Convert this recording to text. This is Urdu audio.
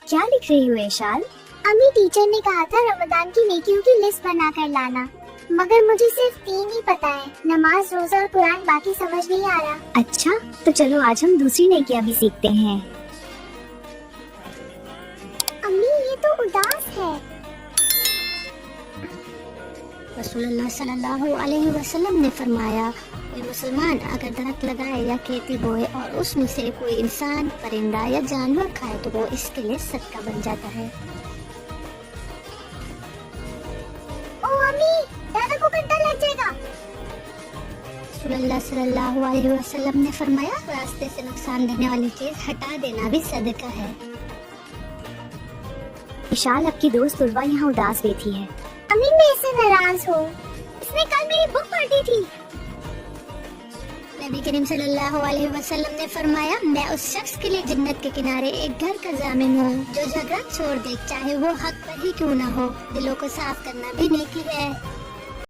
کیا لکھ رہی ہو ایشال؟ امی ٹیچر نے کہا تھا رمضان کی نیکیوں کی لسٹ بنا کر لانا، مگر مجھے صرف 3 ہی پتا ہے، نماز، روزہ اور قرآن، باقی سمجھ نہیں آ رہا۔ اچھا تو چلو آج ہم دوسری نیکیاں بھی سیکھتے ہیں۔ امی یہ تو اداس ہے۔ رسول اللہ صلی اللہ علیہ وسلم نے فرمایا، کوئی مسلمان اگر درخت لگائے یا کھیتی بوئے اور اس میں سے کوئی انسان، پرندہ یا جانور کھائے تو وہ اس کے لیے صدقہ بن جاتا ہے۔ او امی، دادا کو گھنٹہ لگ جائے گا۔ رسول اللہ صلی اللہ علیہ وسلم نے فرمایا، راستے سے نقصان دینے والی چیز ہٹا دینا بھی صدقہ ہے۔ ایشال اب کی دوست عروہ یہاں اداس بیٹھی ہے۔ امی میں اس سے ناراض ہوں، اس نے کل میری بک پڑھی تھی۔ نبی کریم صلی اللہ علیہ وسلم نے فرمایا، میں اس شخص کے لیے جنت کے کنارے ایک گھر کا ضامن ہوں جو جھگڑا چھوڑ دے، چاہے وہ حق پر ہی کیوں نہ ہو۔ دلوں کو صاف کرنا بھی نیکی ہے۔